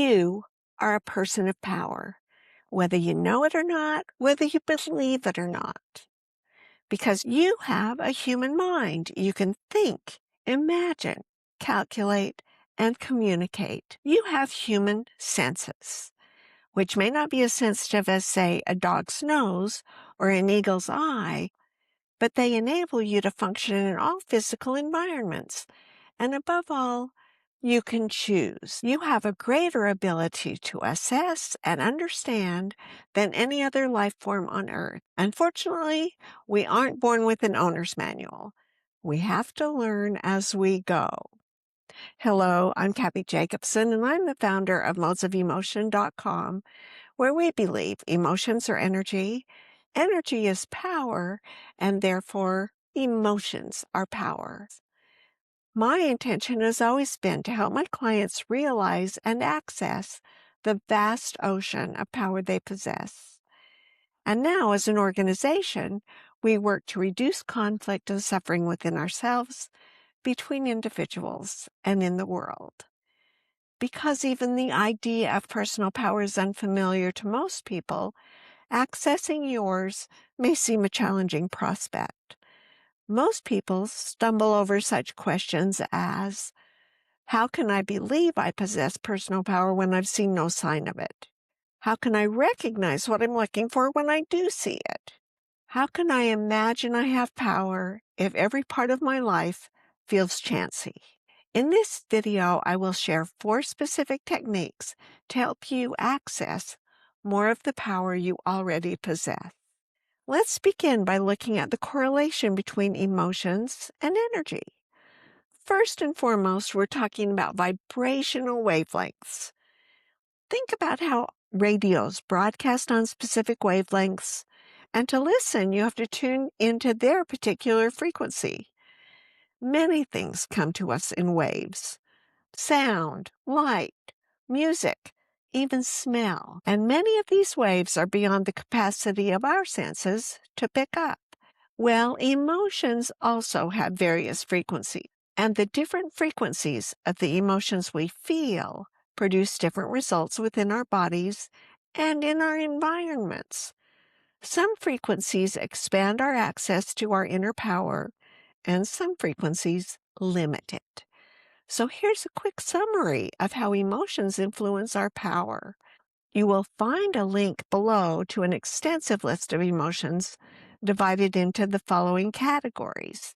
You are a person of power, whether you know it or not, whether you believe it or not. Because you have a human mind. You can think, imagine, calculate, and communicate. You have human senses, which may not be as sensitive as, say, a dog's nose or an eagle's eye, but they enable you to function in all physical environments. And above all, you can choose. You have a greater ability to assess and understand than any other life form on Earth. Unfortunately, we aren't born with an owner's manual. We have to learn as we go. Hello, I'm Kathy Jacobson, and I'm the founder of modesofemotion.com, where we believe emotions are energy, energy is power, and therefore emotions are power. My intention has always been to help my clients realize and access the vast ocean of power they possess. And now, as an organization, we work to reduce conflict and suffering within ourselves, between individuals, and in the world. Because even the idea of personal power is unfamiliar to most people, accessing yours may seem a challenging prospect. Most people stumble over such questions as, how can I believe I possess personal power when I've seen no sign of it? How can I recognize what I'm looking for when I do see it? How can I imagine I have power if every part of my life feels chancy? In this video, I will share 4 specific techniques to help you access more of the power you already possess. Let's begin by looking at the correlation between emotions and energy. First and foremost, we're talking about vibrational wavelengths. Think about how radios broadcast on specific wavelengths, and to listen, you have to tune into their particular frequency. Many things come to us in waves: sound, light, music, even smell. And many of these waves are beyond the capacity of our senses to pick up. Well, emotions also have various frequencies, and the different frequencies of the emotions we feel produce different results within our bodies and in our environments. Some frequencies expand our access to our inner power, and some frequencies limit it. So here's a quick summary of how emotions influence our power. You will find a link below to an extensive list of emotions divided into the following categories.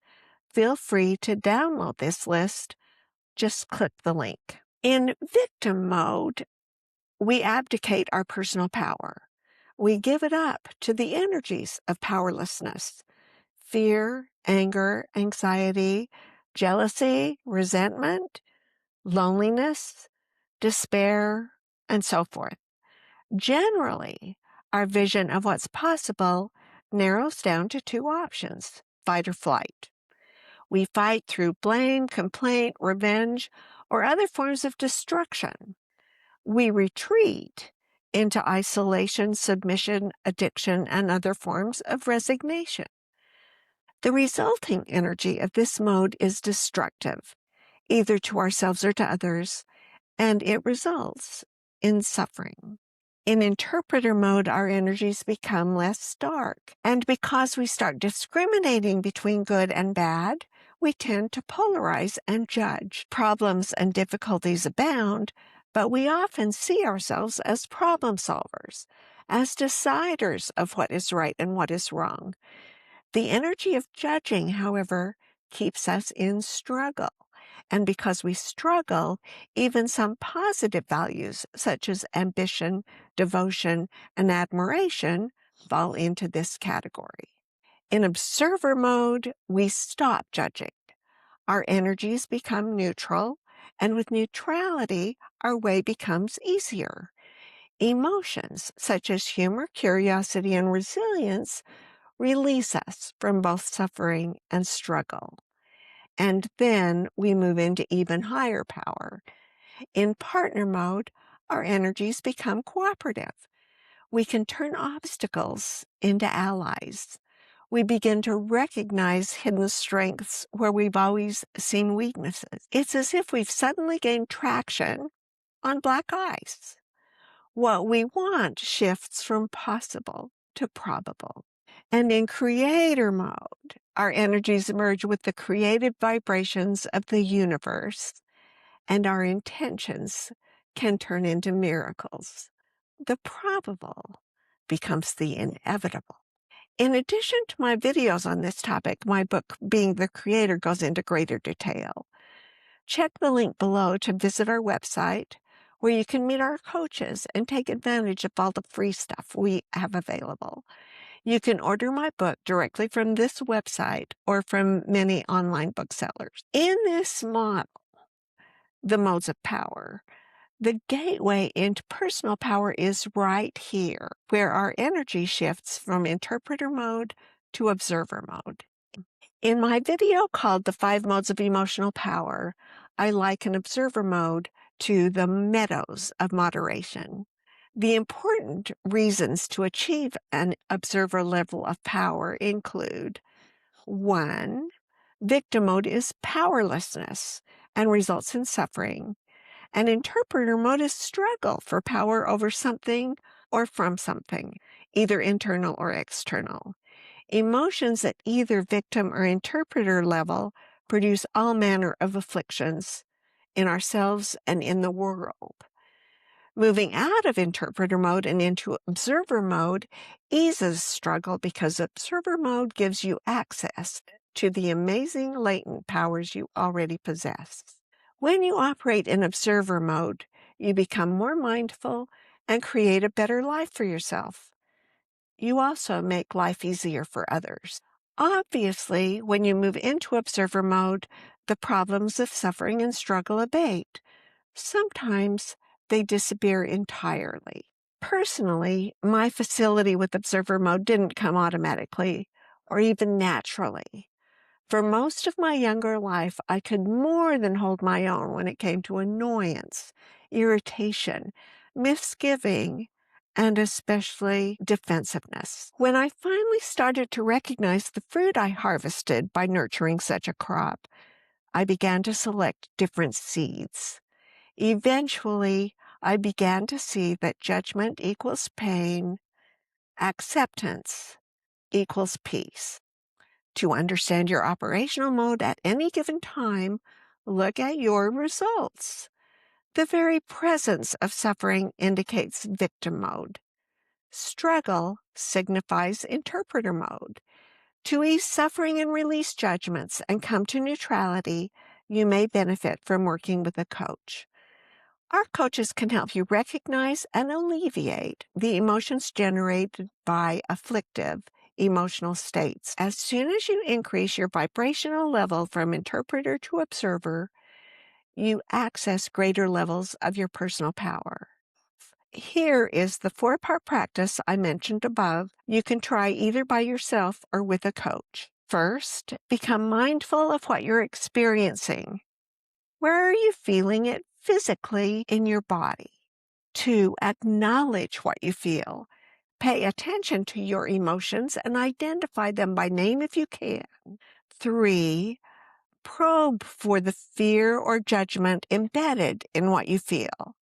Feel free to download this list. Just click the link. In victim mode, we abdicate our personal power. We give it up to the energies of powerlessness: fear, anger, anxiety, jealousy, resentment, loneliness, despair, and so forth. Generally, our vision of what's possible narrows down to 2 options: fight or flight. We fight through blame, complaint, revenge, or other forms of destruction. We retreat into isolation, submission, addiction, and other forms of resignation. The resulting energy of this mode is destructive, either to ourselves or to others, and it results in suffering. In interpreter mode, our energies become less stark, and because we start discriminating between good and bad, we tend to polarize and judge. Problems and difficulties abound, but we often see ourselves as problem solvers, as deciders of what is right and what is wrong. The energy of judging, however, keeps us in struggle. And because we struggle, even some positive values such as ambition, devotion, and admiration fall into this category. In observer mode, we stop judging. Our energies become neutral, and with neutrality, our way becomes easier. Emotions such as humor, curiosity, and resilience release us from both suffering and struggle. And then we move into even higher power. In partner mode, our energies become cooperative. We can turn obstacles into allies. We begin to recognize hidden strengths where we've always seen weaknesses. It's as if we've suddenly gained traction on black ice. What we want shifts from possible to probable. And in creator mode, our energies merge with the creative vibrations of the universe, and our intentions can turn into miracles. The probable becomes the inevitable. In addition to my videos on this topic, my book, Being the Creator, goes into greater detail. Check the link below to visit our website, where you can meet our coaches and take advantage of all the free stuff we have available. You can order my book directly from this website or from many online booksellers. In this model, the modes of power, the gateway into personal power is right here, where our energy shifts from interpreter mode to observer mode. In my video called The 5 Modes of Emotional Power, I liken observer mode to the meadows of moderation. The important reasons to achieve an observer level of power include: 1. Victim mode is powerlessness and results in suffering. And interpreter mode is struggle for power over something or from something, either internal or external. Emotions at either victim or interpreter level produce all manner of afflictions in ourselves and in the world. Moving out of interpreter mode and into observer mode eases struggle because observer mode gives you access to the amazing latent powers you already possess. When you operate in observer mode, you become more mindful and create a better life for yourself. You also make life easier for others. Obviously, when you move into observer mode, the problems of suffering and struggle abate. Sometimes they disappear entirely. Personally, my facility with observer mode didn't come automatically or even naturally. For most of my younger life, I could more than hold my own when it came to annoyance, irritation, misgiving, and especially defensiveness. When I finally started to recognize the fruit I harvested by nurturing such a crop, I began to select different seeds. Eventually, I began to see that judgment equals pain, acceptance equals peace. To understand your operational mode at any given time, look at your results. The very presence of suffering indicates victim mode. Struggle signifies interpreter mode. To ease suffering and release judgments and come to neutrality, you may benefit from working with a coach. Our coaches can help you recognize and alleviate the emotions generated by afflictive emotional states. As soon as you increase your vibrational level from interpreter to observer, you access greater levels of your personal power. Here is the 4-part practice I mentioned above. You can try either by yourself or with a coach. First, become mindful of what you're experiencing. Where are you feeling it physically in your body? 2, acknowledge what you feel. Pay attention to your emotions and identify them by name if you can. 3, probe for the fear or judgment embedded in what you feel.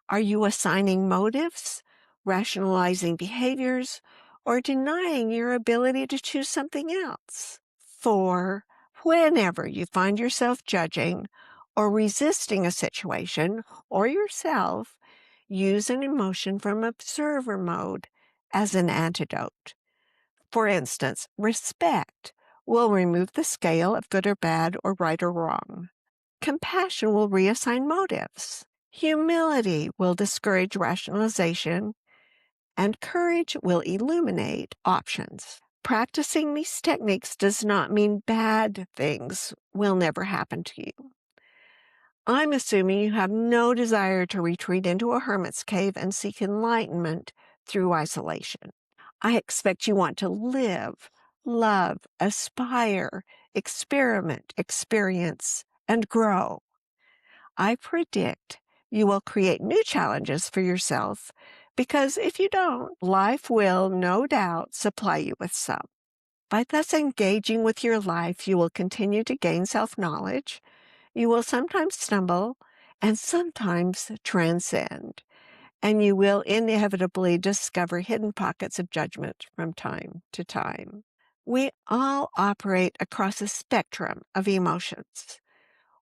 Are you assigning motives, rationalizing behaviors, or denying your ability to choose something else? 4, whenever you find yourself judging or resisting a situation or yourself, use an emotion from observer mode as an antidote. For instance, respect will remove the scale of good or bad or right or wrong. Compassion will reassign motives. Humility will discourage rationalization, and courage will illuminate options. Practicing these techniques does not mean bad things will never happen to you. I'm assuming you have no desire to retreat into a hermit's cave and seek enlightenment through isolation. I expect you want to live, love, aspire, experiment, experience, and grow. I predict you will create new challenges for yourself because if you don't, life will no doubt supply you with some. By thus engaging with your life, you will continue to gain self-knowledge. You will sometimes stumble and sometimes transcend, and you will inevitably discover hidden pockets of judgment from time to time. We all operate across a spectrum of emotions.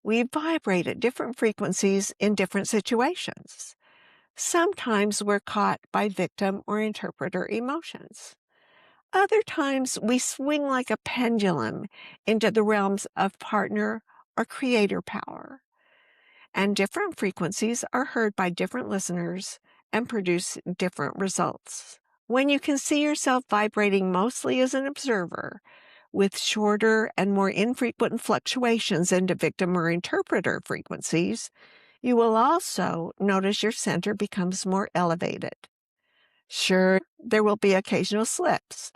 We vibrate at different frequencies in different situations. Sometimes we're caught by victim or interpreter emotions. Other times we swing like a pendulum into the realms of partner or creator power. And different frequencies are heard by different listeners and produce different results. When you can see yourself vibrating mostly as an observer, with shorter and more infrequent fluctuations into victim or interpreter frequencies, you will also notice your center becomes more elevated. Sure, there will be occasional slips,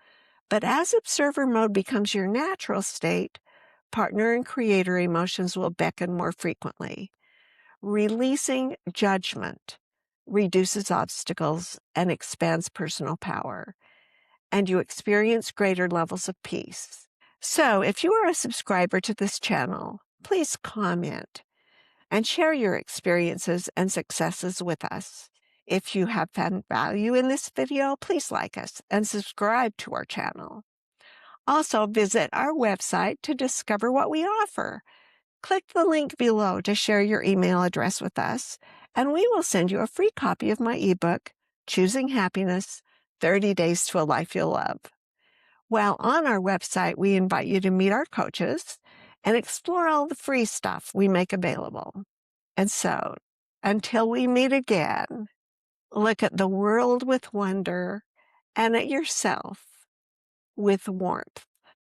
but as observer mode becomes your natural state, partner and creator emotions will beckon more frequently. Releasing judgment reduces obstacles and expands personal power, and you experience greater levels of peace. So, if you are a subscriber to this channel, please comment and share your experiences and successes with us. If you have found value in this video, please like us and subscribe to our channel. Also, visit our website to discover what we offer. Click the link below to share your email address with us, and we will send you a free copy of my ebook, Choosing Happiness, 30 Days to a Life You'll Love. While on our website, we invite you to meet our coaches and explore all the free stuff we make available. And so, until we meet again, look at the world with wonder and at yourself with warmth.